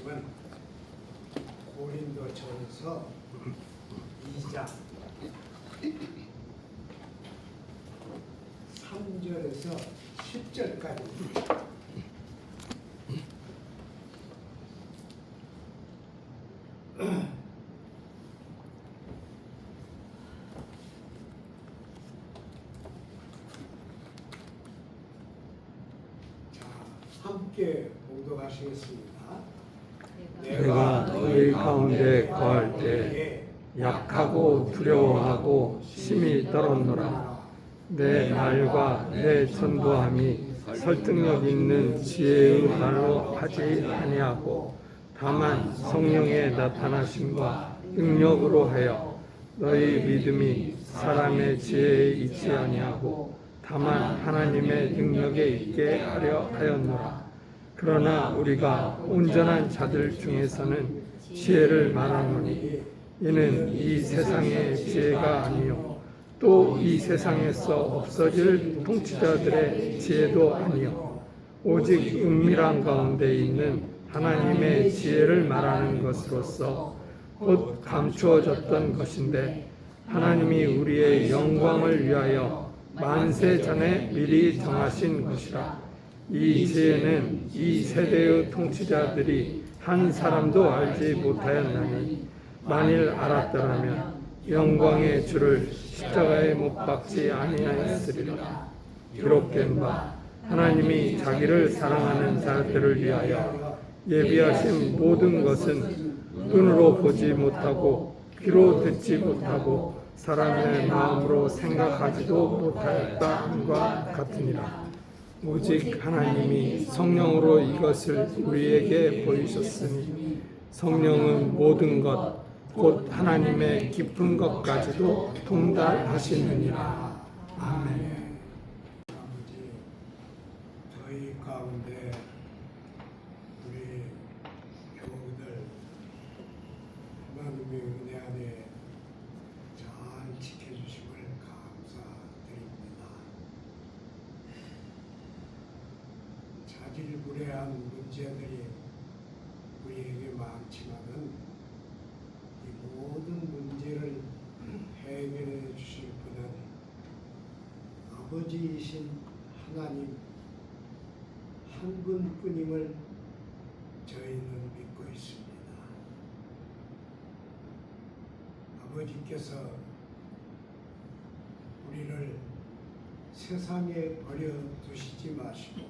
말씀은 고린도전서 2장 3절에서 10절까지입니다. 함께 봉독하시겠습니다. 내가 너희 가운데 거할 때 약하고 두려워하고 심히 떨었노라. 내 말과 내 전도함이 설득력 있는 지혜의 말로 하지 아니하고 다만 성령의 나타나심과 능력으로 하여 너희 믿음이 사람의 지혜에 있지 아니하고 다만 하나님의 능력에 있게 하려 하였노라. 그러나 우리가 온전한 자들 중에서는 지혜를 말하노니 이는 이 세상의 지혜가 아니요 또 이 세상에서 없어질 통치자들의 지혜도 아니요 오직 은밀한 가운데 있는 하나님의 지혜를 말하는 것으로서 곧 감추어졌던 것인데 하나님이 우리의 영광을 위하여 만세 전에 미리 정하신 것이라. 이 지혜는 이 세대의 통치자들이 한 사람도 알지 못하였나니 만일 알았더라면 영광의 주를 십자가에 못 박지 아니하였으리라. 기록된 바 하나님이 자기를 사랑하는 자들을 위하여 예비하신 모든 것은 눈으로 보지 못하고 귀로 듣지 못하고 사람의 마음으로 생각하지도 못하였다 함과 같으니라. 오직 하나님이 성령으로 이것을 우리에게 보이셨으니 성령은 모든 것 곧 하나님의 깊은 것까지도 통달하시느니라. 아멘. 아버지, 저희 가운데 우리 교우들 하나님의 은혜 안에 잘 지켜주심을 감사드립니다. 자질구레한 문제들이 우리에게 많지만은 이 모든 문제를 해결해 주실 분은 아버지이신 하나님 한 분뿐임을 저희는 믿고 있습니다. 아버지께서 우리를 세상에 버려 두시지 마시고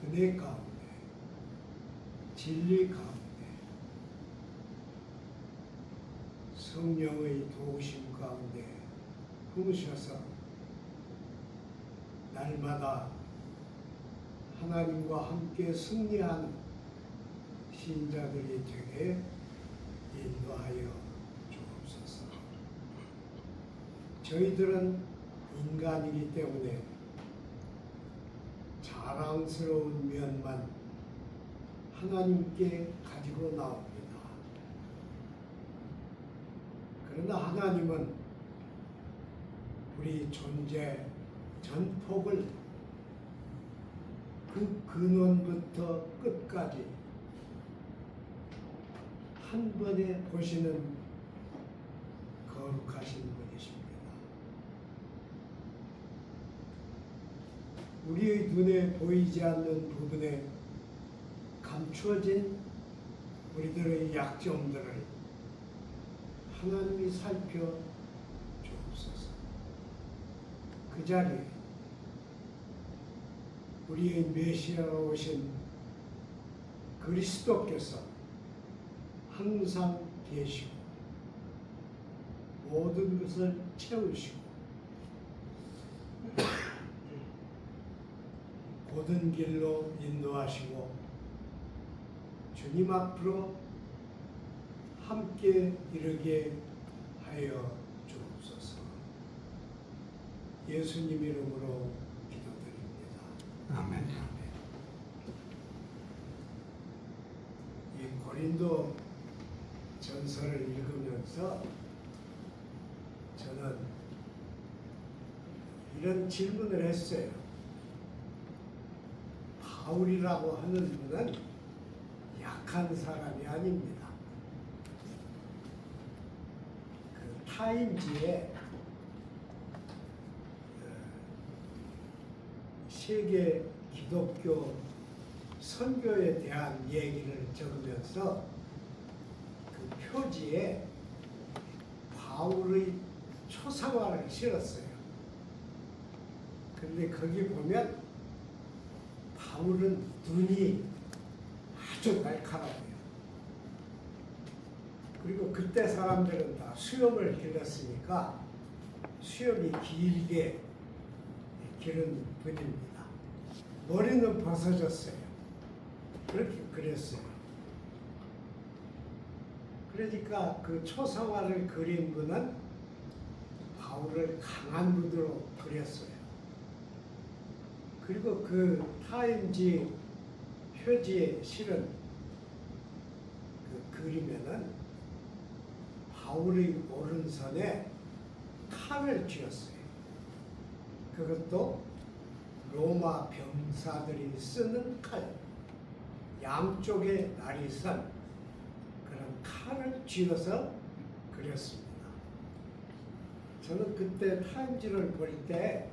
은혜 가운데 진리 가운데 성령의 도우심 가운데 품으셔서 날마다 하나님과 함께 승리하는 신자들이 되게 인도하여 주옵소서. 저희들은 인간이기 때문에 자랑스러운 면만 하나님께 가지고 나옵니다. 그러나 하나님은 우리 존재 전폭을 그 근원부터 끝까지 한 번에 보시는 거룩하신 분이십니다. 우리의 눈에 보이지 않는 부분에 감추어진 우리들의 약점들을 하나님이 살펴 주옵소서. 그 자리에 우리의 메시아로 오신 그리스도께서 항상 계시고 모든 것을 채우시고 고든 길로 인도하시고 주님 앞으로 함께 이르게 하여 주옵소서. 예수님 이름으로 기도드립니다. 아멘. 이 고린도 전서를 읽으면서 저는 이런 질문을 했어요. 바울이라고 하는 분은 약한 사람이 아닙니다. 그 타임지에 세계 기독교 선교에 대한 얘기를 적으면서 그 표지에 바울의 초상화를 실었어요. 근데 거기 보면 바울은 눈이 아주 날카로워요. 그리고 그때 사람들은 다 수염을 길렀으니까 수염이 길게 기른 분입니다. 머리는 벗어졌어요. 그렇게 그렸어요. 그러니까 그 초상화를 그린 분은 바울을 강한 분으로 그렸어요. 그리고 그 타임지 표지에 실은 그 그림에는 바울의 오른손에 칼을 쥐었어요. 그것도 로마 병사들이 쓰는 칼, 양쪽에 날이 선 그런 칼을 쥐어서 그렸습니다. 저는 그때 타임지를 볼 때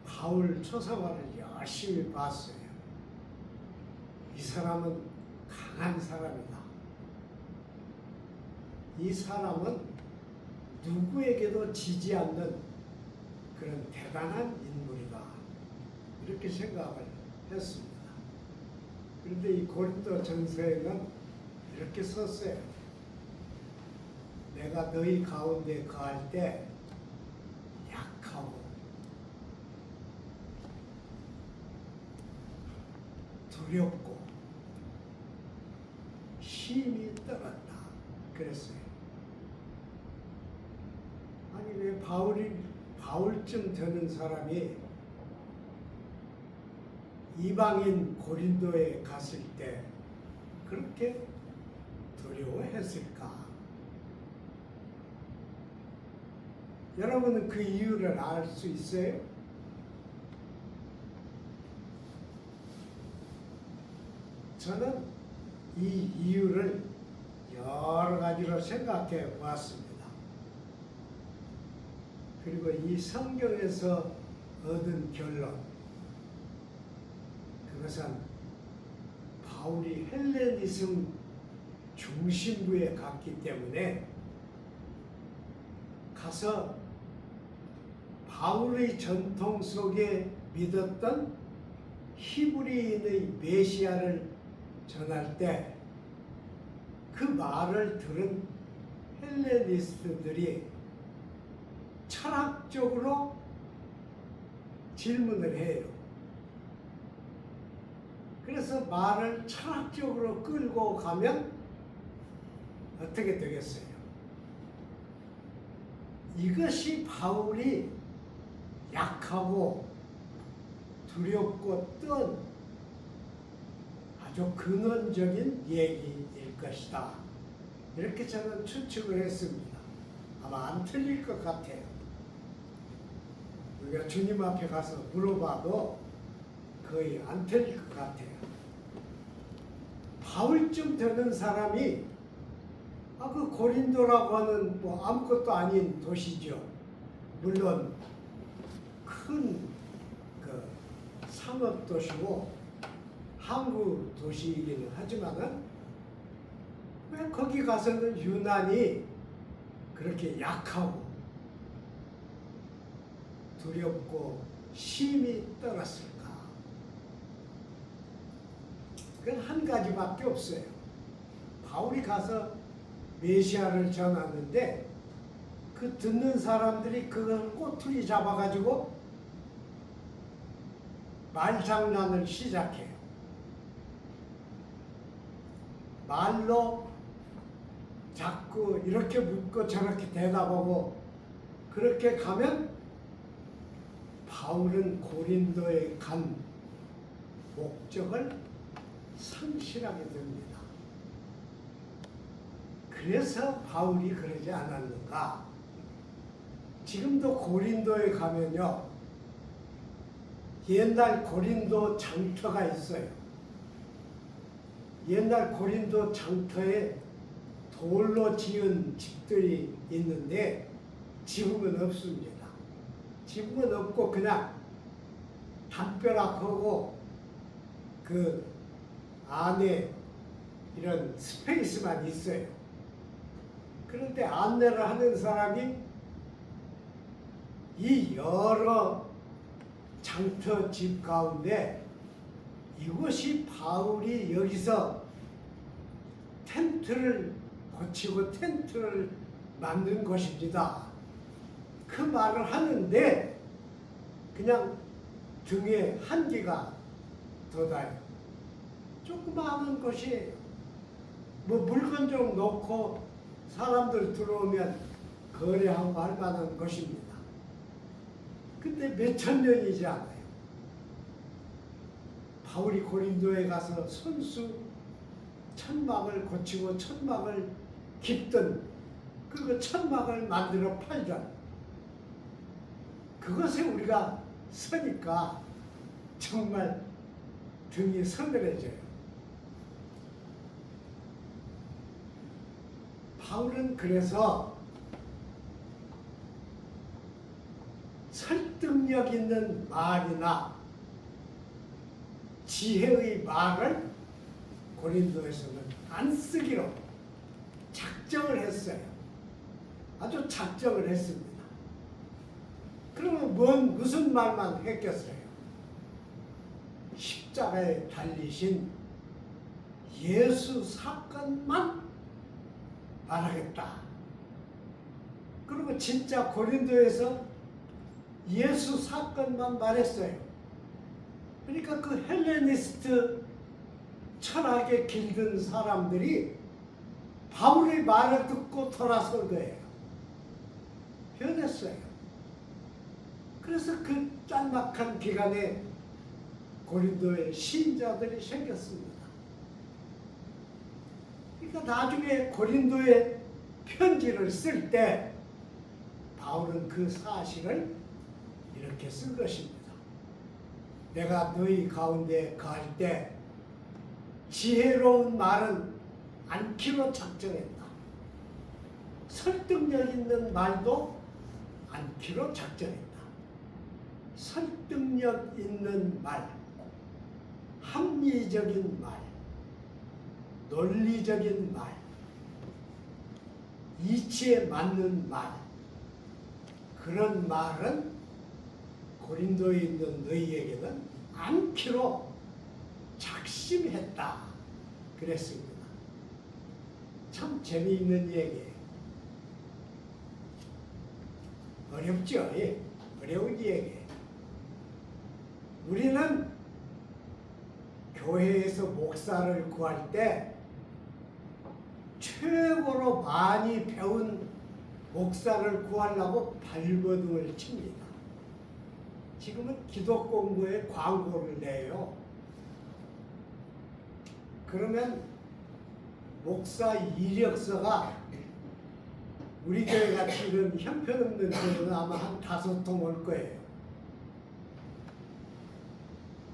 바울 초상화를 열심히 봤어요. 이 사람은 강한 사람이다. 이 사람은 누구에게도 지지 않는 그런 대단한 인물이다. 이렇게 생각을 했습니다. 그런데 이 고린도 전서에는 이렇게 썼어요. 내가 너희 가운데 거할 때 약하고 두렵고 힘이 떨었다. 그랬어요. 아니 왜 바울쯤 되는 사람이 이방인 고린도에 갔을 때 그렇게 두려워했을까? 여러분은 그 이유를 알 수 있어요? 저는 이 이유를 여러 가지로 생각해 보았습니다. 그리고 이 성경에서 얻은 결론, 그것은 바울이 헬레니즘 중심부에 갔기 때문에 가서 바울의 전통 속에 믿었던 히브리인의 메시아를 전할 때 그 말을 들은 헬레니스트들이 철학적으로 질문을 해요. 그래서 말을 철학적으로 끌고 가면 어떻게 되겠어요? 이것이 바울이 약하고 두렵고 뜬 아주 근원적인 얘기일 것이다. 이렇게 저는 추측을 했습니다. 아마 안 틀릴 것 같아요. 우리가 주님 앞에 가서 물어봐도 거의 안 틀릴 것 같아요. 바울쯤 되는 사람이 그 고린도라고 하는 뭐 아무것도 아닌 도시죠. 물론 큰 그 상업 도시고 항구 도시이기는 하지만은 왜 거기 가서는 유난히 그렇게 약하고 두렵고 힘이 떨었을까? 그건 한 가지밖에 없어요. 바울이 가서 메시아를 전하는데 그 듣는 사람들이 그걸 꼬투리 잡아가지고 말장난을 시작해요. 말로 자꾸 이렇게 묻고 저렇게 대답하고 그렇게 가면 바울은 고린도에 간 목적을 상실하게 됩니다. 그래서 바울이 그러지 않았는가? 지금도 고린도에 가면요, 옛날 고린도 장터가 있어요. 옛날 고린도 장터에 돌로 지은 집들이 있는데 지붕은 없습니다. 지붕은 없고 그냥 담벼락하고 그 안에 이런 스페이스만 있어요. 그런데 안내를 하는 사람이 이 여러 장터 집 가운데 이곳이 바울이 여기서 텐트를 고치고 텐트를 만든 것입니다. 그 말을 하는데 그냥 등에 한기가 돋아요. 조그마한 것이에요. 뭐 물건 좀 놓고 사람들 들어오면 거래하고 할 만한 것입니다. 근데 몇천 년이지 않아요. 바울이 고린도에 가서 손수 천막을 고치고 천막을 깁던 그 천막을 만들어 팔던 그것에 우리가 서니까 정말 등이 서늘해져요. 바울은 그래서 설득력 있는 말이나 지혜의 말을 고린도에서는 안 쓰기로 작정을 했어요. 아주 작정을 했습니다. 그러면 무슨 말만 했겠어요? 십자가에 달리신 예수 사건만 말하겠다. 그리고 진짜 고린도에서 예수 사건만 말했어요. 그러니까 그 헬레니스트 철학에 길든 사람들이 바울의 말을 듣고 돌아선 거예요. 변했어요. 그래서 그 짤막한 기간에 고린도에 신자들이 생겼습니다. 그러니까 나중에 고린도에 편지를 쓸 때 바울은 그 사실을 이렇게 쓴 것입니다. 내가 너희 가운데 거할 때 지혜로운 말은 않기로 작정했다. 설득력 있는 말도 않기로 작정했다. 설득력 있는 말, 합리적인 말, 논리적인 말, 이치에 맞는 말, 그런 말은 고린도에 있는 너희에게는 않기로 작심했다. 그랬습니다. 참 재미있는 얘기예요. 어렵죠? 예. 어려운 얘기예요. 우리는 교회에서 목사를 구할 때 최고로 많이 배운 목사를 구하려고 발버둥을 칩니다. 지금은 기독 공부에 광고를 내요. 그러면 목사 이력서가 우리 교회 같이 이런 형편없는 교회는 아마 한 5통 올 거예요.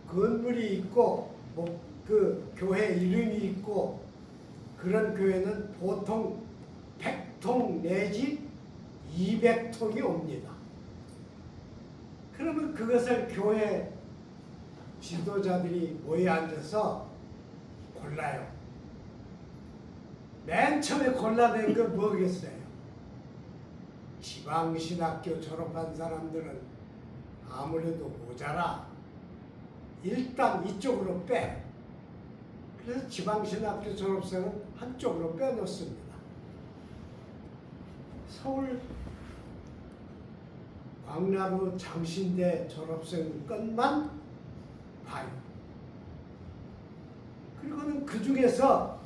건물이 있고 그 교회 이름이 있고 그런 교회는 보통 100통 내지 200통이 옵니다. 그러면 그것을 교회 지도자들이 모여 앉아서 골라요. 맨 처음에 골라낸 건 뭐겠어요? 지방신학교 졸업한 사람들은 아무래도 모자라. 일단 이쪽으로 빼. 그래서 지방신학교 졸업생은 한쪽으로 빼놓습니다. 서울 광나루 장신대 졸업생 것만 봐요. 그리고는 그 중에서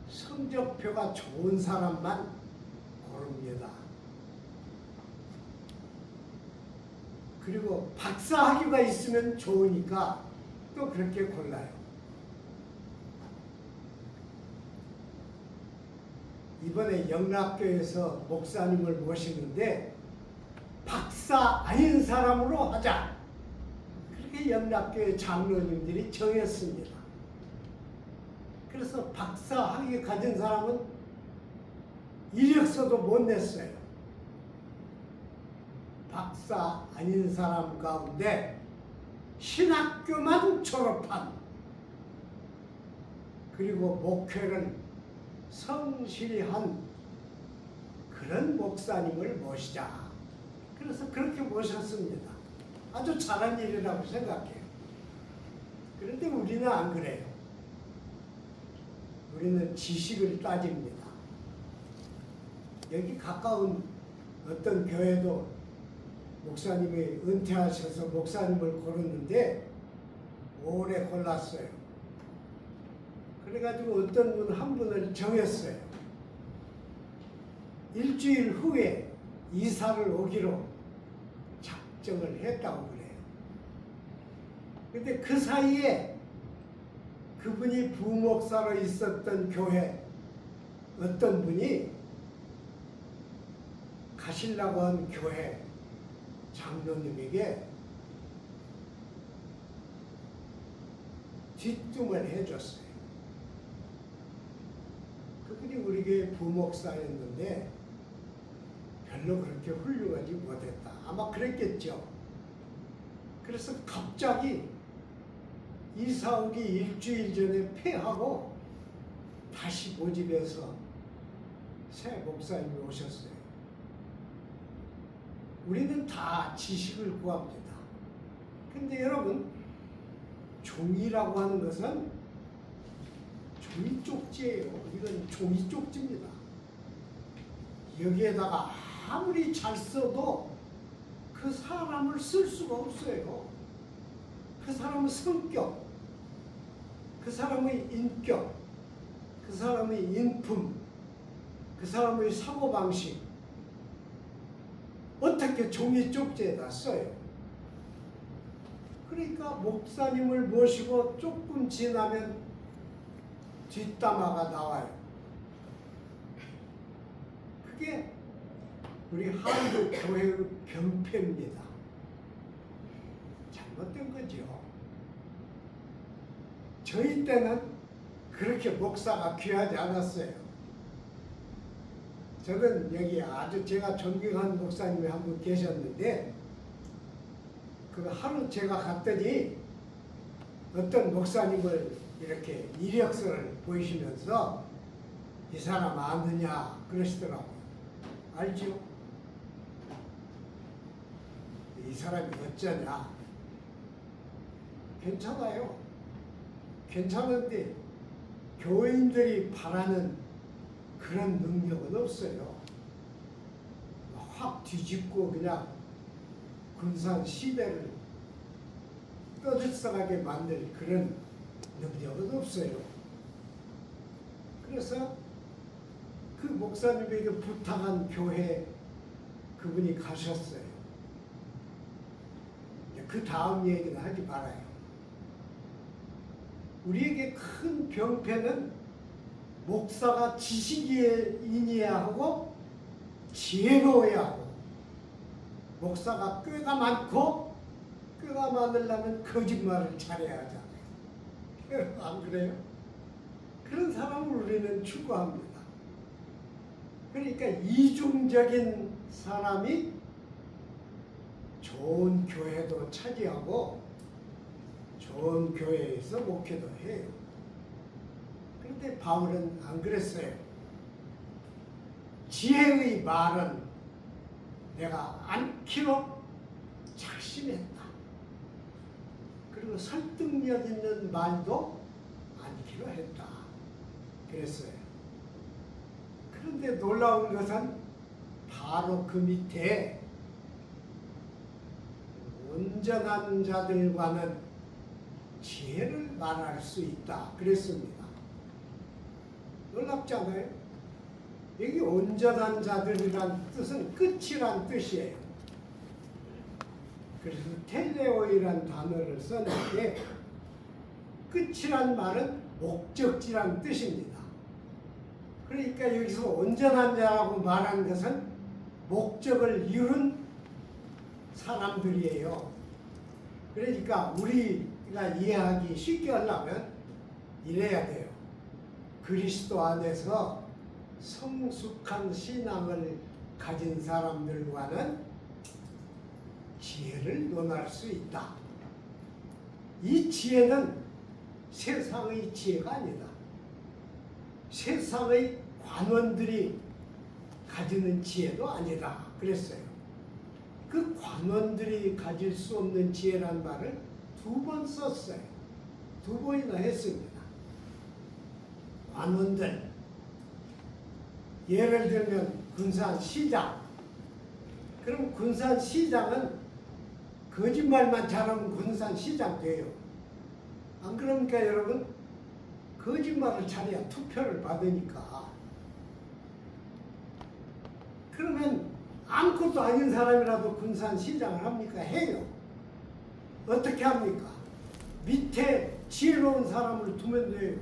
성적표가 좋은 사람만 고릅니다. 그리고 박사학위가 있으면 좋으니까 또 그렇게 골라요. 이번에 영락교에서 목사님을 모시는데 박사 아닌 사람으로 하자. 그렇게 영락교회 장로님들이 정했습니다. 그래서 박사 학위 가진 사람은 이력서도 못 냈어요. 박사 아닌 사람 가운데 신학교만 졸업한, 그리고 목회를 성실히 한 그런 목사님을 모시자. 그래서 그렇게 모셨습니다. 아주 잘한 일이라고 생각해요. 그런데 우리는 안 그래요. 우리는 지식을 따집니다. 여기 가까운 어떤 교회도 목사님이 은퇴하셔서 목사님을 고르는데 오래 골랐어요. 그래가지고 어떤 분 한 분을 정했어요. 일주일 후에 이사를 오기로 작정을 했다고 그래요. 근데 그 사이에 그분이 부목사로 있었던 교회 어떤 분이 가시려고 한 교회 장로님에게 뒷tum을 해줬어요. 그분이 우리 교회 부목사였는데 별로 그렇게 훌륭하지 못했다. 아마 그랬겠죠. 그래서 갑자기 이사 오기 일주일 전에 폐하고 다시 모집해서 새 목사님이 오셨어요. 우리는 다 지식을 구합니다. 근데 여러분, 종이라고 하는 것은 종이 쪽지예요. 이건 종이 쪽지입니다. 여기에다가 아무리 잘 써도 그 사람을 쓸 수가 없어요. 그 사람의 성격, 그 사람의 인격, 그 사람의 인품, 그 사람의 사고방식, 어떻게 종이 쪽지에다 써요? 그러니까 목사님을 모시고 조금 지나면 뒷담화가 나와요. 그게 우리 한국 교회의 병폐입니다. 잘못된 거죠. 저희 때는 그렇게 목사가 귀하지 않았어요. 저는 여기 아주 제가 존경하는 목사님이 한 분 계셨는데, 그 하루 제가 갔더니 어떤 목사님을 이렇게 이력서를 보이시면서 이 사람 아느냐 그러시더라고요. 알죠? 이 사람이 어쩌냐? 괜찮아요. 괜찮은데 교인들이 바라는 그런 능력은 없어요. 확 뒤집고 그냥 군산 시대를 떠들썩하게 만들 그런 능력은 없어요. 그래서 그 목사님에게 부탁한 교회 그분이 가셨어요. 그 다음 얘기는 하지 말아요. 우리에게 큰 병폐는 목사가 지식인이어야 하고 지혜로워야 하고, 목사가 꾀가 많고 꾀가 많으려면 거짓말을 잘해야 하잖아요. 안 그래요? 그런 사람을 우리는 추구합니다. 그러니까 이중적인 사람이 좋은 교회도 차지하고 좋은 교회에서 목회도 해요. 그런데 바울은 안 그랬어요. 지혜의 말은 내가 않기로 작심했다. 그리고 설득력 있는 말도 않기로 했다. 그랬어요. 그런데 놀라운 것은 바로 그 밑에 온전한 자들과는 지혜를 말할 수 있다. 그랬습니다. 놀랍지 않아요? 여기 온전한 자들이란 뜻은 끝이란 뜻이에요. 그래서 텔레오이란 단어를 썼는데, 끝이란 말은 목적지란 뜻입니다. 그러니까 여기서 온전한 자라고 말한 것은 목적을 이룬 사람들이에요. 그러니까 우리가 이해하기 쉽게 하려면 이래야 돼요. 그리스도 안에서 성숙한 신앙을 가진 사람들과는 지혜를 논할 수 있다. 이 지혜는 세상의 지혜가 아니다. 세상의 관원들이 가지는 지혜도 아니다. 그랬어요. 그 관원들이 가질 수 없는 지혜란 말을 2번 썼어요. 2번이나 했습니다. 관원들, 예를 들면 군산시장. 그럼 군산시장은 거짓말만 잘하면 군산시장 돼요. 안 그러니까 여러분, 거짓말을 잘해야 투표를 받으니까. 그러면 아무것도 아닌 사람이라도 군산시장을 합니까? 해요. 어떻게 합니까? 밑에 지혜로운 사람을 두면 돼요.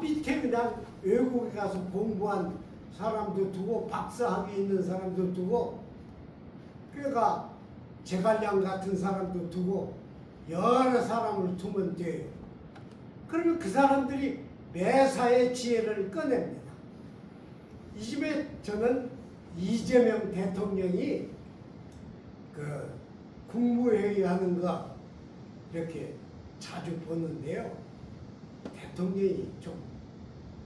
밑에 그냥 외국에 가서 공부한 사람도 두고 박사학위 있는 사람도 두고 그러니까 제갈량 같은 사람도 두고 여러 사람을 두면 돼요. 그러면 그 사람들이 매사에 지혜를 꺼냅니다. 이 집에 저는 이재명 대통령이 그 국무회의 하는 거 이렇게 자주 보는데요. 대통령이 좀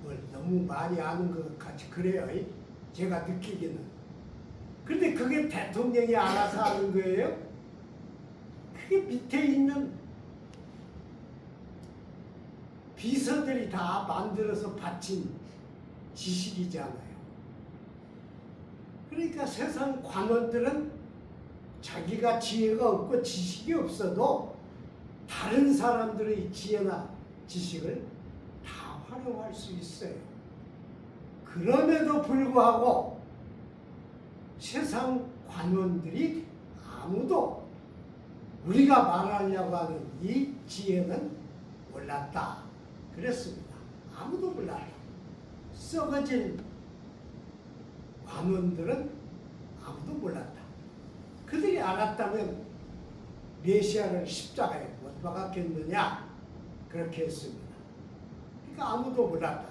뭘 너무 많이 아는 것 같이 그래요. 제가 느끼기는. 그런데 그게 대통령이 알아서 하는 거예요? 그게 밑에 있는 비서들이 다 만들어서 바친 지식이잖아요. 그러니까 세상 관원들은 자기가 지혜가 없고 지식이 없어도 다른 사람들의 지혜나 지식을 다 활용할 수 있어요. 그럼에도 불구하고 세상 관원들이 아무도 우리가 말하려고 하는 이 지혜는 몰랐다. 그랬습니다. 아무도 몰랐다. 썩어진 관원들은 아무도 몰랐다. 그들이 알았다면 메시아를 십자가에 못 박았겠느냐? 그렇게 했습니다. 그러니까 아무도 몰랐다.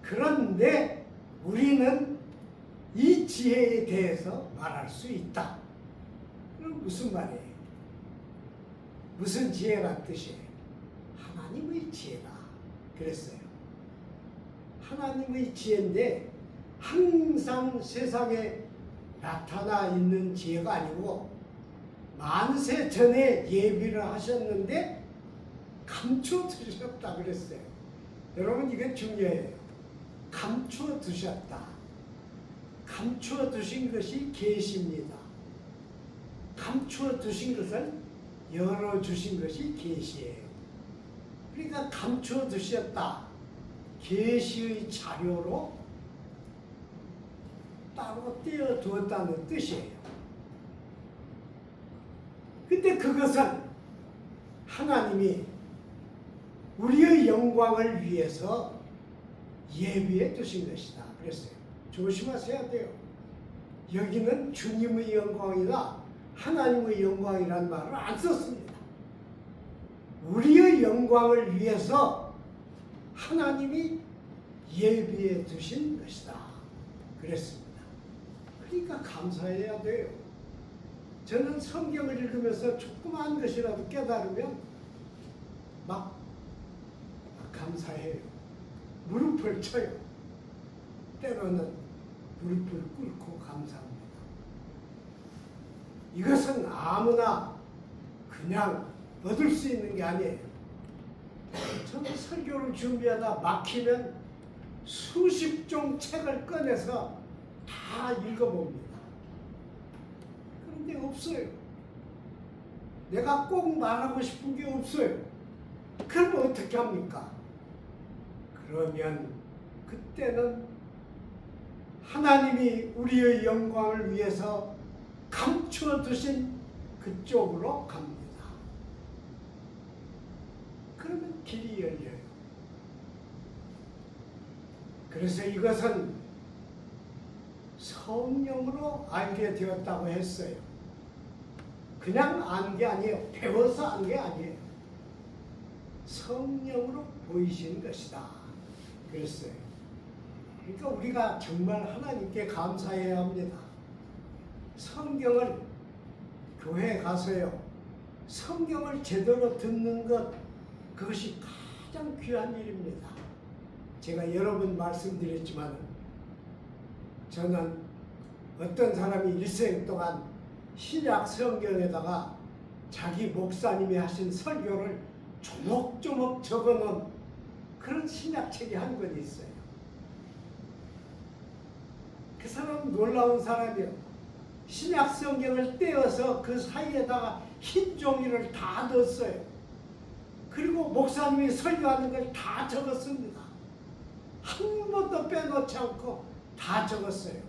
그런데 우리는 이 지혜에 대해서 말할 수 있다. 그럼 무슨 말이에요? 무슨 지혜란 뜻이에요? 하나님의 지혜다. 그랬어요. 하나님의 지혜인데 항상 세상에 나타나 있는 지혜가 아니고 만세 전에 예비를 하셨는데 감춰 두셨다 그랬어요. 여러분 이게 중요해요. 감춰 두셨다. 감춰 두신 것이 계시입니다. 감춰 두신 것을 열어 주신 것이 계시예요. 그러니까 감춰 두셨다. 계시의 자료로 따로 떼어 두었다는 뜻이에요. 근데 그것은 하나님이 우리의 영광을 위해서 예비해 두신 것이다. 그랬어요. 조심하셔야 돼요. 여기는 주님의 영광이나 하나님의 영광이라는 말을 안 썼습니다. 우리의 영광을 위해서 하나님이 예비해 두신 것이다. 그랬습니다. 그러니까 감사해야 돼요. 저는 성경을 읽으면서 조그마한 것이라도 깨달으면 막 감사해요. 무릎을 쳐요. 때로는 무릎을 꿇고 감사합니다. 이것은 아무나 그냥 얻을 수 있는 게 아니에요. 저는 설교를 준비하다 막히면 수십 종 책을 꺼내서 다 읽어봅니다. 그런데 없어요. 내가 꼭 말하고 싶은 게 없어요. 그러면 어떻게 합니까? 그러면 그때는 하나님이 우리의 영광을 위해서 감춰두신 그쪽으로 갑니다. 그러면 길이 열려요. 그래서 이것은 성령으로 알게 되었다고 했어요. 그냥 안 게 아니에요. 배워서 안 게 아니에요. 성령으로 보이신 것이다. 그랬어요. 그러니까 우리가 정말 하나님께 감사해야 합니다. 성경을 교회에 가서요. 성경을 제대로 듣는 것, 그것이 가장 귀한 일입니다. 제가 여러 번 말씀드렸지만 저는 어떤 사람이 일생 동안 신약 성경에다가 자기 목사님이 하신 설교를 조목조목 적어놓은 그런 신약책이 한 권 있어요. 그 사람은 놀라운 사람이에요. 신약 성경을 떼어서 그 사이에다가 흰 종이를 다 넣었어요. 그리고 목사님이 설교하는 걸 다 적었습니다. 한 번도 빼놓지 않고 다 적었어요.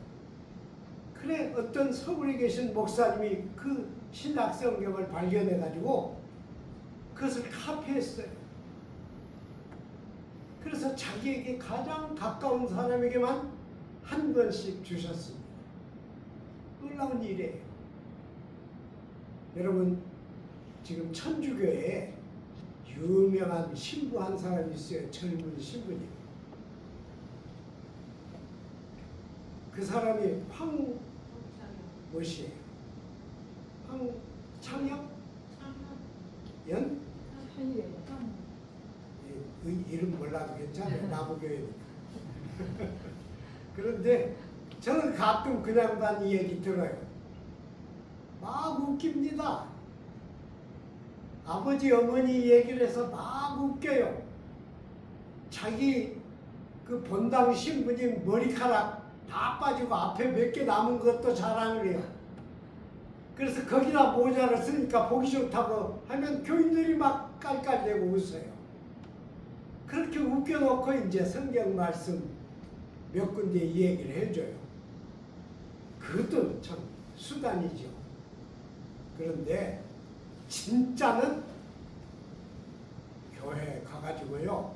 그래 어떤 서울에 계신 목사님이 그 신약 성경을 발견해 가지고 그것을 카피했어요. 그래서 자기에게 가장 가까운 사람에게만 한 권씩 주셨습니다. 놀라운 일이에요. 여러분 지금 천주교에 유명한 신부 한 사람이 있어요. 젊은 신부님. 그 사람이 무엇이에요? 황창혁? 연? 이름 몰라도 괜찮아요. 나무교회니까. 그런데 저는 가끔 그 양반 이 얘기 들어요. 막 웃깁니다. 아버지 어머니 얘기를 해서 막 웃겨요. 자기 그 본당 신부님 머리카락 다 빠지고 앞에 몇 개 남은 것도 자랑을 해요. 그래서 거기다 모자를 쓰니까 보기 좋다고 하면 교인들이 막 깔깔대고 웃어요. 그렇게 웃겨놓고 이제 성경 말씀 몇 군데 이 얘기를 해줘요. 그것도 참 수단이죠. 그런데 진짜는 교회에 가가지고요.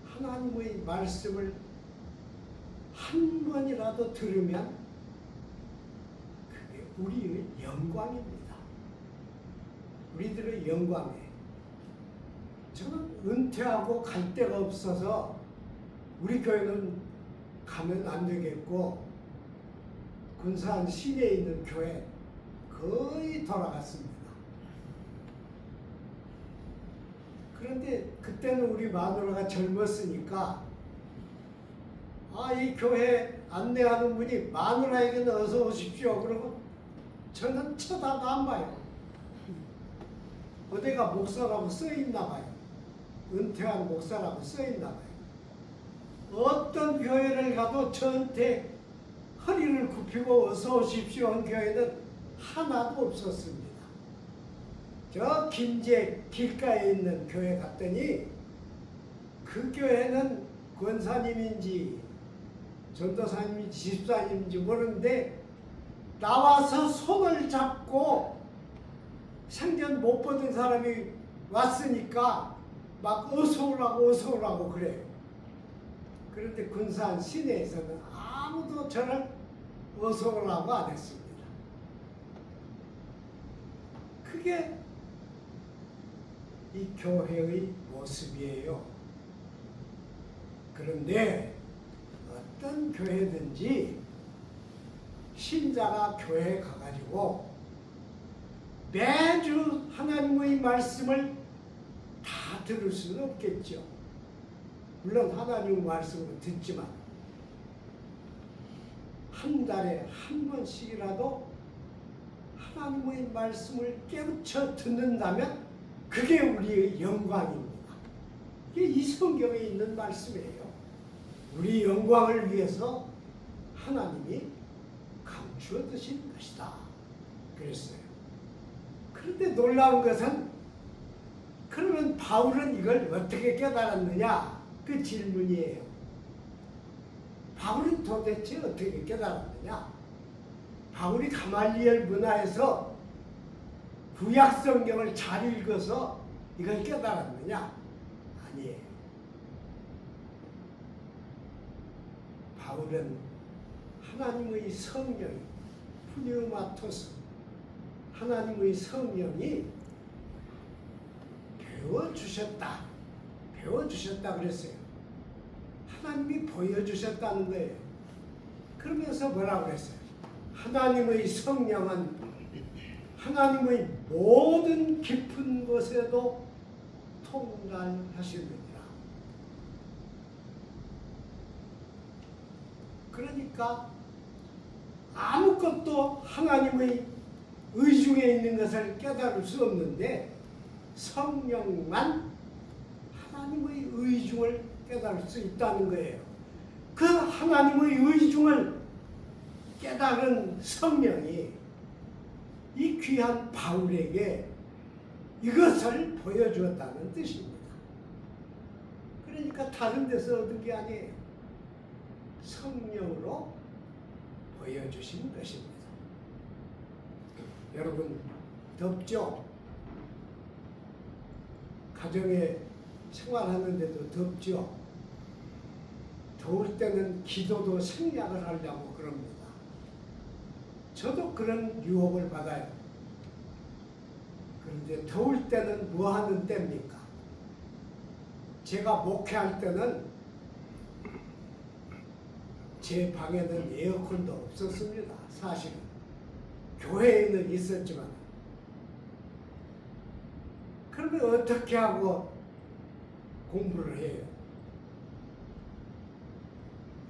하나님의 말씀을 한 번이라도 들으면 그게 우리의 영광입니다. 우리들의 영광이에요. 저는 은퇴하고 갈 데가 없어서 우리 교회는 가면 안 되겠고 군산 시내에 있는 교회 거의 돌아갔습니다. 그런데 그때는 우리 마누라가 젊었으니까 이 교회 안내하는 분이 마누라에게는 어서 오십시오. 그러고 저는 쳐다도 안 봐요. 어디가 목사라고 써있나 봐요. 은퇴한 목사라고 써있나 봐요. 어떤 교회를 가도 저한테 허리를 굽히고 어서 오십시오 한 교회는 하나도 없었습니다. 저 김제 길가에 있는 교회 갔더니 그 교회는 권사님인지 전도사님인지 집사님인지 모르는데 나와서 손을 잡고 생전 못 보던 사람이 왔으니까 막 어서 오라고 그래요. 그런데 군산 시내에서는 아무도 저를 어서 오라고 안 했습니다. 그게 이 교회의 모습이에요. 그런데 어떤 교회든지 신자가 교회에 가가지고 매주 하나님의 말씀을 다 들을 수는 없겠죠. 물론 하나님의 말씀을 듣지만 한 달에 한 번씩이라도 하나님의 말씀을 깨우쳐 듣는다면 그게 우리의 영광입니다. 이게 이 성경에 있는 말씀이에요. 우리 영광을 위해서 하나님이 감추어 두신 것이다. 그랬어요. 그런데 놀라운 것은 그러면 바울은 이걸 어떻게 깨달았느냐? 그 질문이에요. 바울은 도대체 어떻게 깨달았느냐? 바울이 가말리엘 문화에서 구약 성경을 잘 읽어서 이걸 깨달았느냐? 아니에요. 바울은 하나님의 성령이 푸뉴마토스 하나님의 성령이 배워주셨다. 배워주셨다 그랬어요. 하나님이 보여주셨다는 거예요. 그러면서 뭐라고 그랬어요? 하나님의 성령은 하나님의 모든 깊은 곳에도 통달하시느니라. 그러니까 아무것도 하나님의 의중에 있는 것을 깨달을 수 없는데 성령만 하나님의 의중을 깨달을 수 있다는 거예요. 그 하나님의 의중을 깨달은 성령이 이 귀한 바울에게 이것을 보여주었다는 뜻입니다. 그러니까 다른 데서 얻은 게 아니에요. 성령으로 보여주신 것입니다. 여러분, 덥죠? 가정에 생활하는데도 덥죠? 더울 때는 기도도 생략을 하려고 그럽니다. 저도 그런 유혹을 받아요. 그런데 더울 때는 뭐 하는 때입니까? 제가 목회할 때는 제 방에는 에어컨도 없었습니다. 사실은. 교회에는 있었지만. 그러면 어떻게 하고 공부를 해요?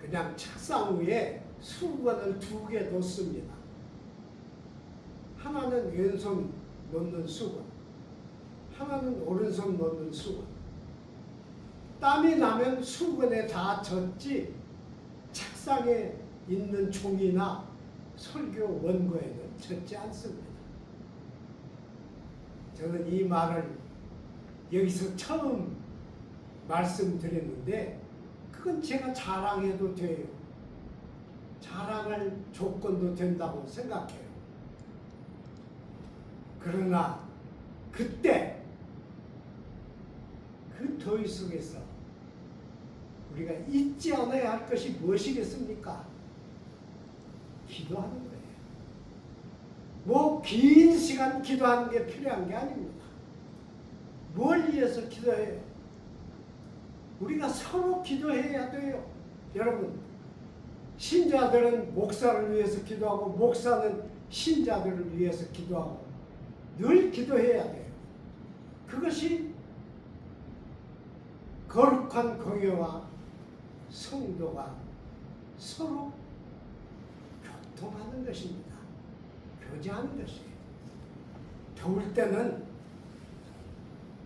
그냥 책상 위에 수건을 2개 놓습니다. 하나는 왼손 놓는 수건, 하나는 오른손 놓는 수건. 땀이 나면 수건에 다 젖지 책상에 있는 종이나 설교 원고에는 젖지 않습니다. 저는 이 말을 여기서 처음 말씀드렸는데 그건 제가 자랑해도 돼요. 자랑할 조건도 된다고 생각해요. 그러나 그때 그 더위 속에서 우리가 잊지 않아야 할 것이 무엇이겠습니까? 기도하는 거예요. 뭐 긴 시간 기도하는 게 필요한 게 아닙니다. 뭘 위해서 기도해요? 우리가 서로 기도해야 돼요. 여러분, 신자들은 목사를 위해서 기도하고 목사는 신자들을 위해서 기도하고 늘 기도해야 돼요. 그것이 거룩한 교회와 성도가 서로 교통하는 것입니다. 교제하는 것이에요. 더울 때는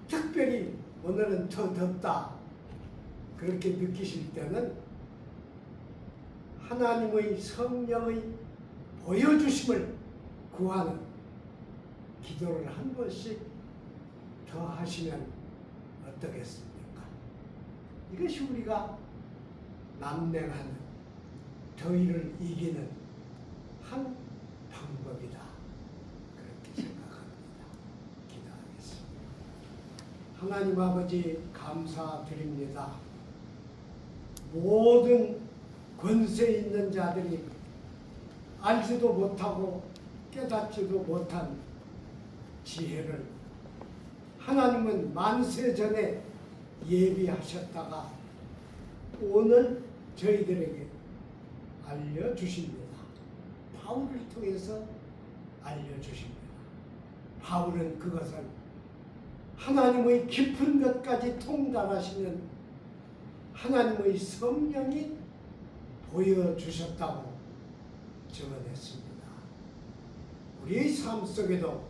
특별히 오늘은 더 덥다 그렇게 느끼실 때는 하나님의 성령의 보여주심을 구하는 기도를 한 번씩 더 하시면 어떻겠습니까? 이것이 우리가 남행하는 더위를 이기는 한 방법이다. 그렇게 생각합니다. 기도하겠습니다. 하나님 아버지 감사드립니다. 모든 권세 있는 자들이 알지도 못하고 깨닫지도 못한 지혜를 하나님은 만세 전에 예비하셨다가 오늘 저희들에게 알려주십니다. 바울을 통해서 알려주십니다. 바울은 그것을 하나님의 깊은 것까지 통달하시는 하나님의 성령이 보여주셨다고 증언했습니다. 우리의 삶 속에도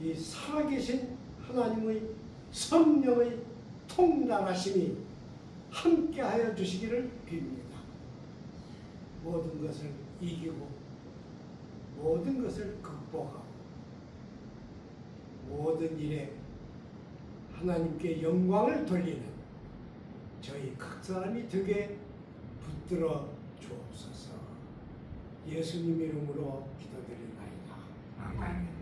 이 살아계신 하나님의 성령의 통달하심이 함께하여 주시기를 빕니다. 모든 것을 이기고 모든 것을 극복하고 모든 일에 하나님께 영광을 돌리는 저희 각 사람이 되게 붙들어 주옵소서. 예수님 이름으로 기도드리나이다. 아멘.